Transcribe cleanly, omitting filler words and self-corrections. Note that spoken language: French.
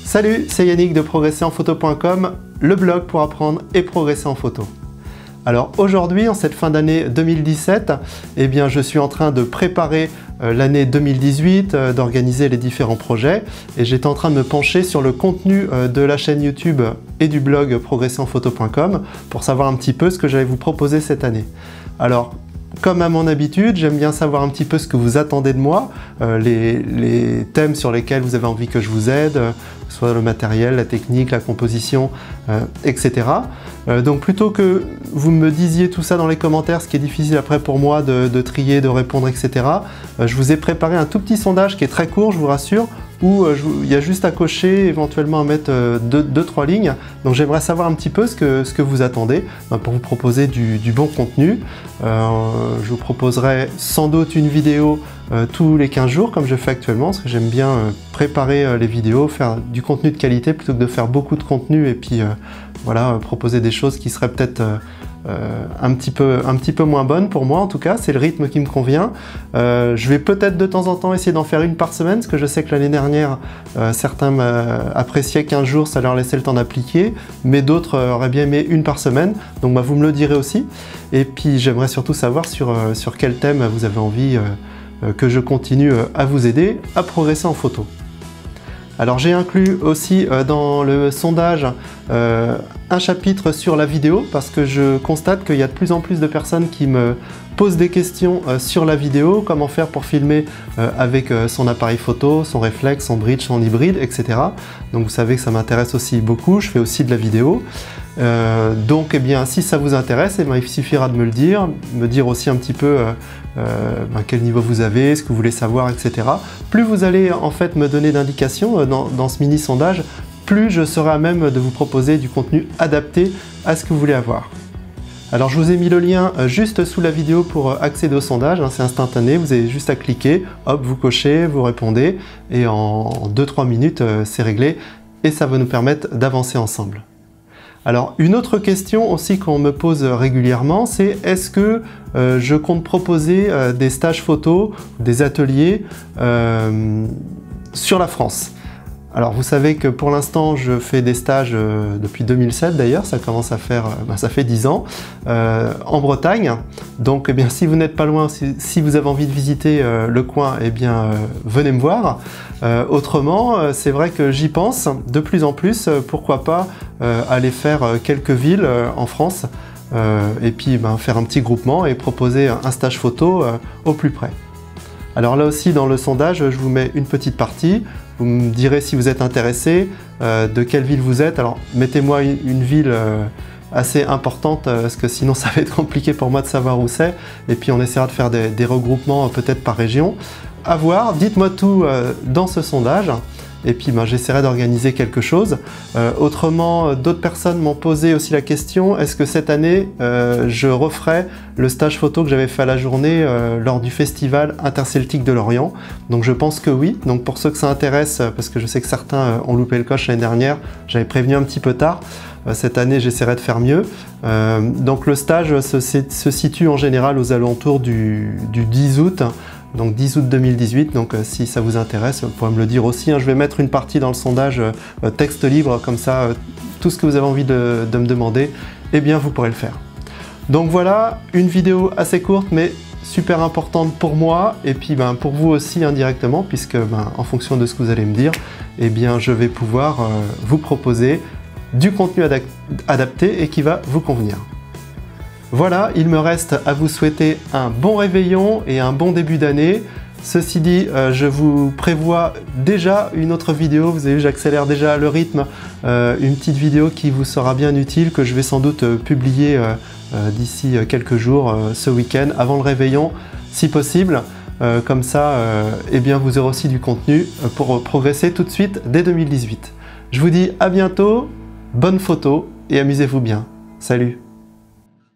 Salut, c'est Yannick de progresserenphoto.com, le blog pour apprendre et progresser en photo. Alors aujourd'hui, en cette fin d'année 2017, eh bien, je suis en train de préparer l'année 2018, d'organiser les différents projets et j'étais en train de me pencher sur le contenu de la chaîne YouTube et du blog progresserenphoto.com pour savoir un petit peu ce que j'allais vous proposer cette année. Alors, comme à mon habitude, j'aime bien savoir un petit peu ce que vous attendez de moi, les thèmes sur lesquels vous avez envie que je vous aide, que ce soit le matériel, la technique, la composition, etc. Donc plutôt que vous me disiez tout ça dans les commentaires, ce qui est difficile après pour moi de trier, de répondre, etc., je vous ai préparé un tout petit sondage qui est très court, je vous rassure, où il y a juste à cocher, éventuellement à mettre 2-3 lignes. Donc j'aimerais savoir un petit peu ce que vous attendez pour vous proposer du bon contenu. Je vous proposerai sans doute une vidéo tous les 15 jours comme je fais actuellement, parce que j'aime bien préparer les vidéos, faire du contenu de qualité plutôt que de faire beaucoup de contenu et puis voilà, proposer des choses qui seraient peut-être un petit peu moins bonnes pour moi. En tout cas, c'est le rythme qui me convient. Je vais peut-être de temps en temps essayer d'en faire une par semaine, parce que je sais que l'année dernière, certains appréciaient 15 jours, ça leur laissait le temps d'appliquer, mais d'autres auraient bien aimé une par semaine. Donc vous me le direz aussi. Et puis j'aimerais surtout savoir sur quel thème vous avez envie que je continue à vous aider à progresser en photo. Alors j'ai inclus aussi dans le sondage un chapitre sur la vidéo, parce que je constate qu'il y a de plus en plus de personnes qui me posent des questions sur la vidéo, comment faire pour filmer avec son appareil photo, son réflexe, son bridge, son hybride, etc. Donc vous savez que ça m'intéresse aussi beaucoup, je fais aussi de la vidéo. Donc eh bien, si ça vous intéresse, eh bien, il suffira de me le dire, me dire aussi un petit peu quel niveau vous avez, ce que vous voulez savoir, etc. Plus vous allez en fait me donner d'indications dans ce mini sondage, plus je serai à même de vous proposer du contenu adapté à ce que vous voulez avoir. Alors je vous ai mis le lien juste sous la vidéo pour accéder au sondage, c'est instantané, vous avez juste à cliquer, hop, vous cochez, vous répondez, et en 2-3 minutes c'est réglé, et ça va nous permettre d'avancer ensemble. Alors une autre question aussi qu'on me pose régulièrement, c'est est-ce que je compte proposer des stages photo, des ateliers sur la France? Alors vous savez que pour l'instant je fais des stages depuis 2007 d'ailleurs, ça commence à faire, ça fait 10 ans, en Bretagne. Donc eh bien, si vous n'êtes pas loin, si vous avez envie de visiter le coin, eh bien venez me voir. Autrement, c'est vrai que j'y pense de plus en plus, pourquoi pas aller faire quelques villes en France et puis faire un petit groupement et proposer un stage photo au plus près. Alors là aussi dans le sondage, je vous mets une petite partie. Vous me direz si vous êtes intéressé, de quelle ville vous êtes. Alors mettez-moi une ville assez importante, parce que sinon ça va être compliqué pour moi de savoir où c'est. Et puis on essaiera de faire des regroupements peut-être par région. À voir, dites-moi tout dans ce sondage. Et puis j'essaierai d'organiser quelque chose. Autrement, d'autres personnes m'ont posé aussi la question, est-ce que cette année, je referai le stage photo que j'avais fait à la journée lors du festival interceltique de Lorient? Donc je pense que oui. Donc pour ceux que ça intéresse, parce que je sais que certains ont loupé le coche l'année dernière, j'avais prévenu un petit peu tard. Cette année, j'essaierai de faire mieux. Donc le stage se situe en général aux alentours du 10 août. Donc 10 août 2018, donc si ça vous intéresse, vous pourrez me le dire aussi. Je vais mettre une partie dans le sondage texte libre, comme ça, tout ce que vous avez envie de me demander, eh bien vous pourrez le faire. Donc voilà, une vidéo assez courte, mais super importante pour moi, et puis pour vous aussi indirectement, puisque en fonction de ce que vous allez me dire, eh bien je vais pouvoir vous proposer du contenu adapté et qui va vous convenir. Voilà, il me reste à vous souhaiter un bon réveillon et un bon début d'année. Ceci dit, je vous prévois déjà une autre vidéo, vous avez vu, j'accélère déjà le rythme, une petite vidéo qui vous sera bien utile, que je vais sans doute publier d'ici quelques jours, ce week-end, avant le réveillon, si possible. Comme ça, eh bien, vous aurez aussi du contenu pour progresser tout de suite dès 2018. Je vous dis à bientôt, bonne photo et amusez-vous bien. Salut!